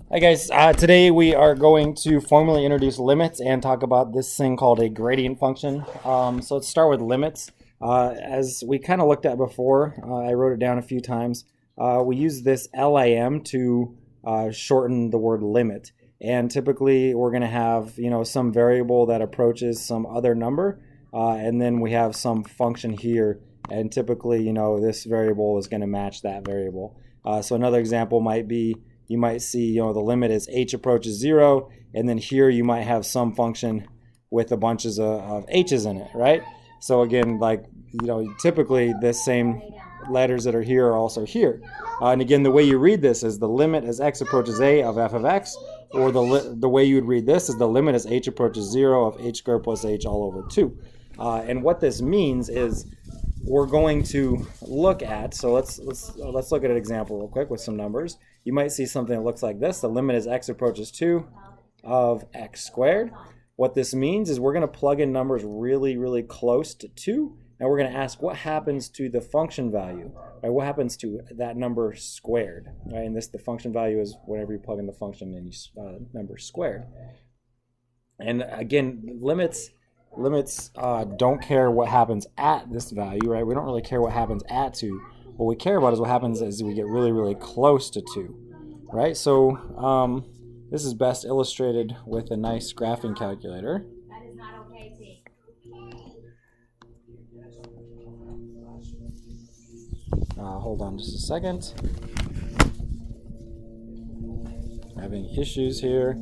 Hi guys, today we are going to formally introduce limits and talk about this thing called a gradient function. So let's start with limits. As we kind of looked at before, I wrote it down a few times. We use this lim to shorten the word limit. And typically we're going to have, some variable that approaches some other number. And then we have some function here. And typically, this variable is going to match that variable. So another example might be, you might see, the limit as h approaches 0, and then here you might have some function with a bunch of h's in it, right? So again, typically the same letters that are here are also here. And again, the way you read this is the limit as x approaches a of f of x, or the way you would read this is the limit as h approaches 0 of h squared plus h all over 2. And what this means is we're going to look at, so let's look at an example real quick with some numbers. You might see something that looks like this. The limit as x approaches 2 of x squared. What this means is we're going to plug in numbers really, really close to 2, and we're going to ask what happens to the function value, right? What happens to that number squared, right? And the function value is whenever you plug in the function and you number squared. And again, limits don't care what happens at this value, right? We don't really care what happens at 2. What we care about is what happens as we get really, really close to 2, right? So this is best illustrated with a nice graphing calculator. That is not okay, T. Hold on just a second. Having issues here.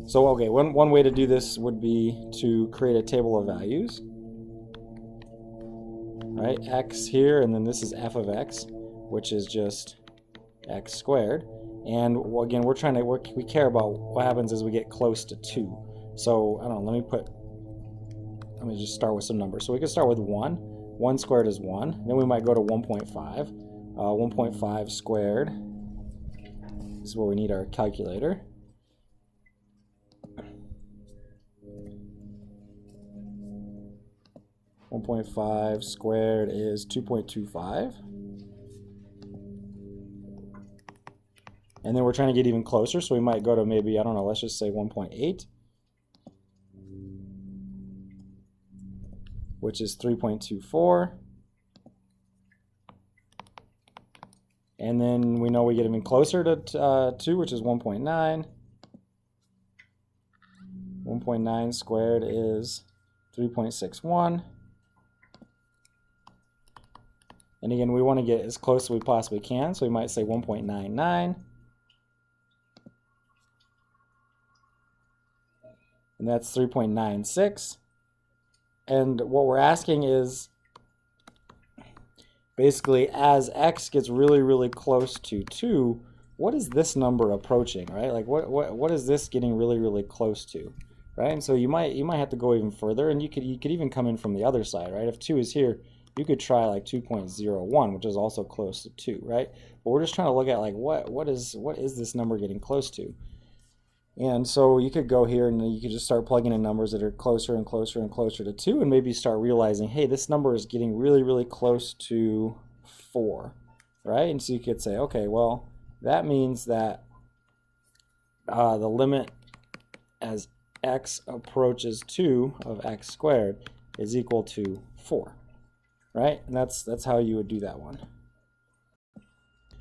So okay, one way to do this would be to create a table of values. Right, x here, and then this is f of x, which is just x squared. And again, we care about what happens as we get close to 2. So I don't know, let me just start with some numbers. So we can start with 1. 1 squared is 1. Then we might go to 1.5. 1.5 squared. This is where we need our calculator. 1.5 squared is 2.25. And then we're trying to get even closer, so we might go to maybe, I don't know, let's just say 1.8, which is 3.24. And then we know we get even closer to 2, which is 1.9. 1.9 squared is 3.61. And again, we want to get as close as we possibly can, so we might say 1.99. And that's 3.96. And what we're asking is, basically, as x gets really, really close to 2, what is this number approaching, right? Like, what is this getting really, really close to, right? And so you might have to go even further, and you could even come in from the other side, right? If 2 is here, you could try like 2.01, which is also close to 2, right? But we're just trying to look at like what is this number getting close to? And so you could go here and you could just start plugging in numbers that are closer and closer and closer to 2, and maybe start realizing, hey, this number is getting really, really close to 4, right? And so you could say, okay, well, that means that the limit as x approaches 2 of x squared is equal to 4. Right? And that's how you would do that one.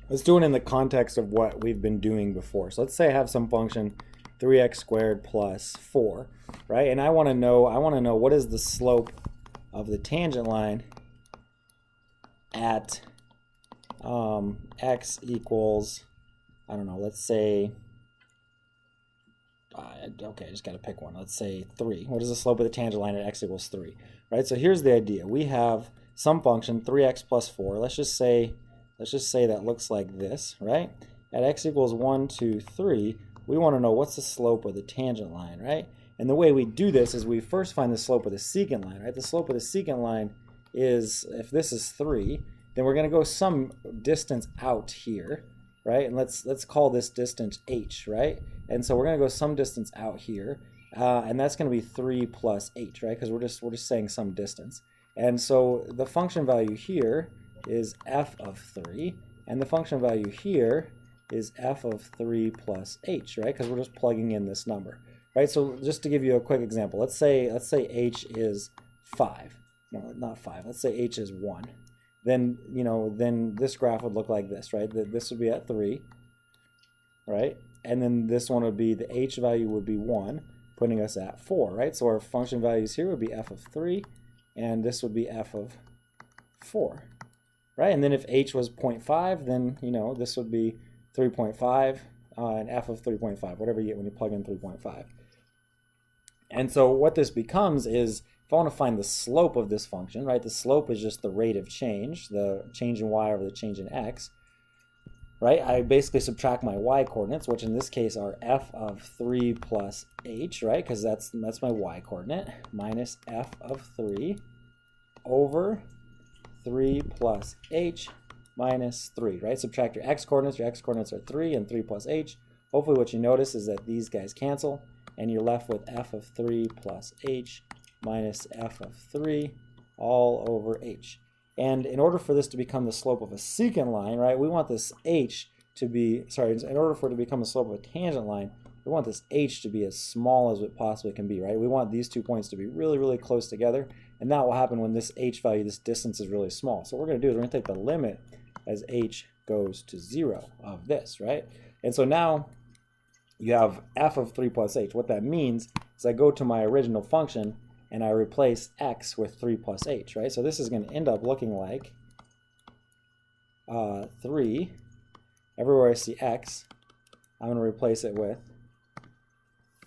Let's do it in the context of what we've been doing before. So let's say I have some function 3x squared plus 4, right? And I want to know what is the slope of the tangent line at x equals, I don't know, let's say, okay, I just got to pick one. Let's say 3. What is the slope of the tangent line at x equals 3? Right? So here's the idea. We have some function 3x plus 4. Let's just say that looks like this, right? At x equals 1, 2, 3, we want to know what's the slope of the tangent line, right? And the way we do this is we first find the slope of the secant line, right? The slope of the secant line is, if this is 3, then we're going to go some distance out here, right? And let's call this distance h, right? And so we're going to go some distance out here, and that's going to be 3 plus h, right? Because we're just saying some distance. And so the function value here is f of 3, and the function value here is f of 3 plus h, right? Because we're just plugging in this number, right? So just to give you a quick example, let's say h is 5. No, not 5. Let's say h is 1. Then, then this graph would look like this, right? This would be at 3, right? And then this one would be, the h value would be 1, putting us at 4, right? So our function values here would be f of 3, and this would be f of 4, right? And then if h was 0.5, then, this would be 3.5 and f of 3.5, whatever you get when you plug in 3.5. And so what this becomes is, if I want to find the slope of this function, right? The slope is just the rate of change, the change in y over the change in x, right? I basically subtract my y coordinates, which in this case are f of 3 plus h, right? Because that's my y coordinate, minus f of 3 over 3 plus h minus 3, right? Subtract your x coordinates. Your x coordinates are 3 and 3 plus h. Hopefully what you notice is that these guys cancel, and you're left with f of 3 plus h minus f of 3 all over h. And in order for this to become the slope of a secant line, right, we want this h to be, in order for it to become the slope of a tangent line, we want this h to be as small as it possibly can be, right? We want these 2 points to be really, really close together, and that will happen when this h value, this distance, is really small. So what we're going to do is we're going to take the limit as h goes to 0 of this, right? And so now you have f of 3 plus h. What that means is I go to my original function and I replace x with 3 plus h, right? So this is going to end up looking like 3. Everywhere I see x, I'm going to replace it with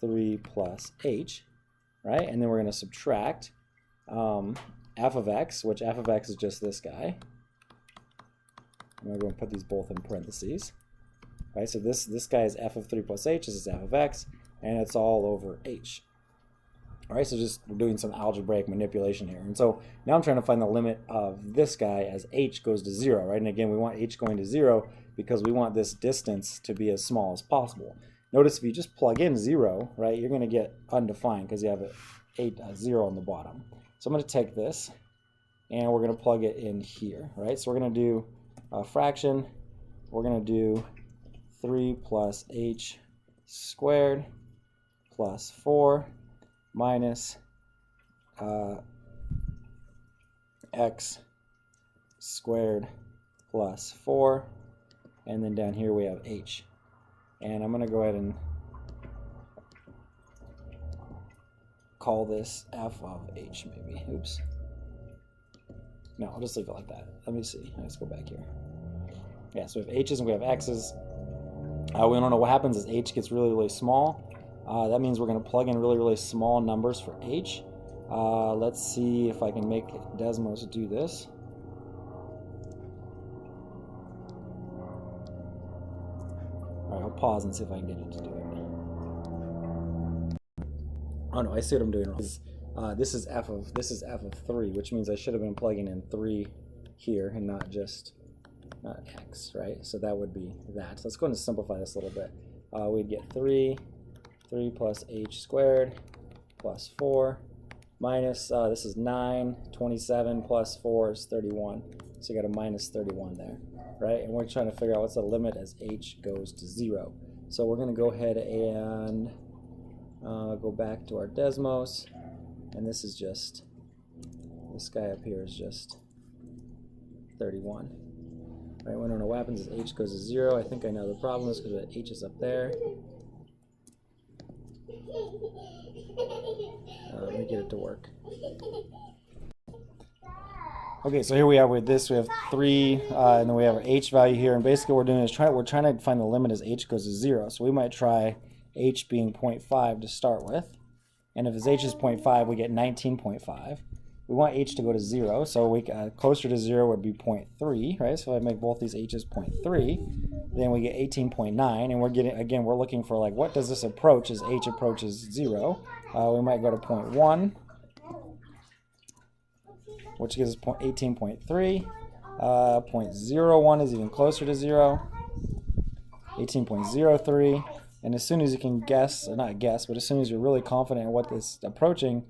3 plus h, right? And then we're going to subtract f of x, which f of x is just this guy. I'm going to go and put these both in parentheses. Right, so this guy is f of 3 plus h, this is f of x, and it's all over h. All right, so just we're doing some algebraic manipulation here. And so now I'm trying to find the limit of this guy as h goes to 0, right? And again, we want h going to 0 because we want this distance to be as small as possible. Notice if you just plug in 0, right, you're going to get undefined because you have a 0 on the bottom. So I'm going to take this, and we're going to plug it in here, right? So we're going to do a fraction. We're going to do 3 plus h squared plus 4 minus x squared plus 4, and then down here we have h. And I'm going to go ahead and call this f of h maybe. Oops. No, I'll just leave it like that. Let me see. Let's go back here. Yeah, so we have h's and we have x's. We don't know what happens as h gets really, really small. That means we're going to plug in really, really small numbers for h. Let's see if I can make Desmos do this. All right, I'll pause and see if I can get it to do it. Oh no, I see what I'm doing wrong. This is f of 3, which means I should have been plugging in 3 here and not just x, right? So that would be that. So let's go ahead and simplify this a little bit. We'd get 3 plus h squared plus 4 minus, this is 9, 27 plus 4 is 31. So you got a minus 31 there, right? And we're trying to figure out what's the limit as h goes to 0. So we're going to go ahead and go back to our Desmos, and this is just, this guy up here is just 31. Right, we don't know what happens as h goes to 0. I think I know the problem is because h is up there. Let me get it to work. Okay, so here we are with this. We have 3, and then we have our h value here. And basically what we're doing is we're trying to find the limit as h goes to 0. So we might try h being 0.5 to start with. And if his h is 0.5, we get 19.5. We want h to go to 0, so we closer to 0 would be 0.3, right? So if I make both these h's 0.3, then we get 18.9, and we're getting, again, we're looking for like, what does this approach as h approaches 0? We might go to 0.1, which gives us 18.3. 0.01 is even closer to 0. 18.03, and as soon as you can guess, or not guess, but as soon as you're really confident in what this is approaching,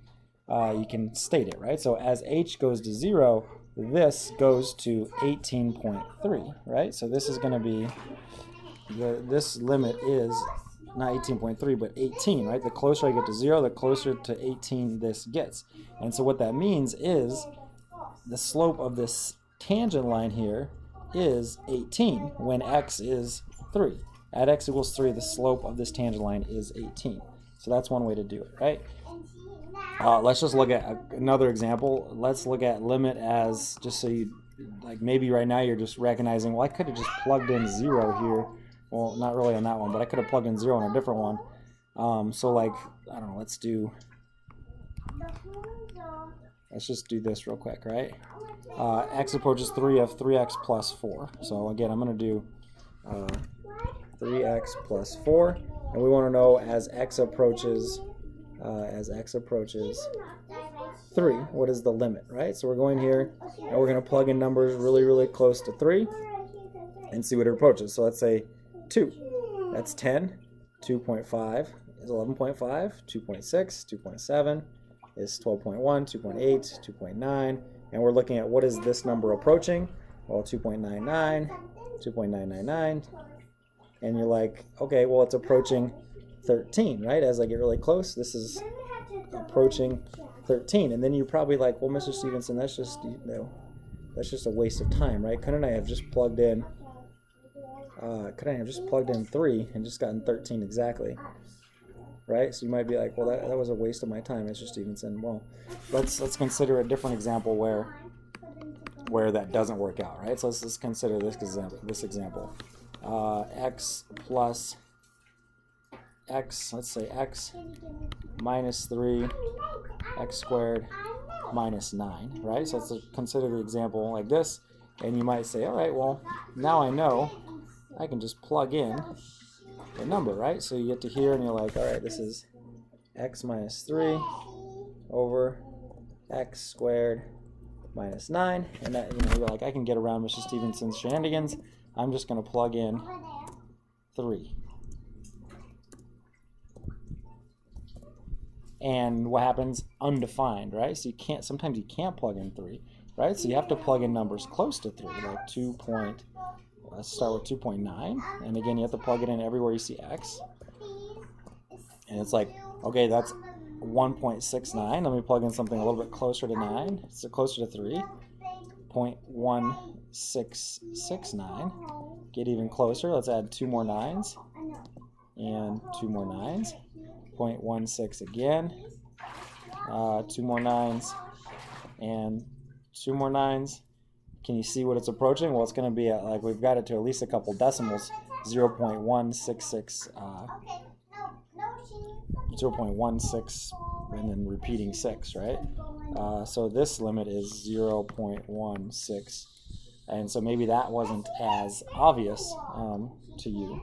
you can state it, right? So as h goes to 0, this goes to 18.3, right? So this is going to be this limit is not 18.3 but 18, right? The closer I get to 0, the closer to 18 this gets. And so what that means is the slope of this tangent line here is 18 when x is 3. At x equals 3, the slope of this tangent line is 18. So that's one way to do it, right? Let's just look at another example. Let's look at limit as, just so you, like maybe right now you're just recognizing, well, I could have just plugged in 0 here. Well, not really on that one, but I could have plugged in 0 on a different one. So like, I don't know, let's just do this real quick, right? X approaches 3 of 3x plus 4. So again, I'm going to do 3x plus 4. And we want to know as x approaches 3, what is the limit, right? So we're going here, and we're going to plug in numbers really, really close to 3 and see what it approaches. So let's say 2. That's 10. 2.5 is 11.5. 2.6, 2.7 is 12.1, 2.8, 2.9. And we're looking at what is this number approaching? Well, 2.99, 2.999. And you're like, okay, well, it's approaching 13, right? As I get really close, this is approaching 13. And then you're probably like, well, Mr. Stevenson, that's just, that's just a waste of time, right? Couldn't I have just plugged in 3 and just gotten 13 exactly, right? So you might be like, well, that was a waste of my time, Mr. Stevenson. Well, let's consider a different example where that doesn't work out, right? So let's consider this example. X plus x, let's say x minus 3, x squared minus 9, right? So let's consider the example like this, and you might say, all right, well, now I know I can just plug in the number, right? So you get to here, and you're like, all right, this is x minus 3 over x squared minus 9, and that, you're like, I can get around Mr. Stevenson's shenanigans. I'm just going to plug in 3. And what happens? Undefined, right? So sometimes you can't plug in 3, right? So you have to plug in numbers close to 3, like let's start with 2.9. And again, you have to plug it in everywhere you see x. And it's like, okay, that's 1.69. Let me plug in something a little bit closer to 9. So closer to 3. 0.1669. Get even closer. Let's add 2 more 9s. And 2 more 9s. 0.16 again. 2 more 9s. And 2 more 9s. Can you see what it's approaching? Well, it's going to be like we've got it to at least a couple decimals. 0.166. 0.16 and then repeating 6, right? So this limit is 0.16, and so maybe that wasn't as obvious to you.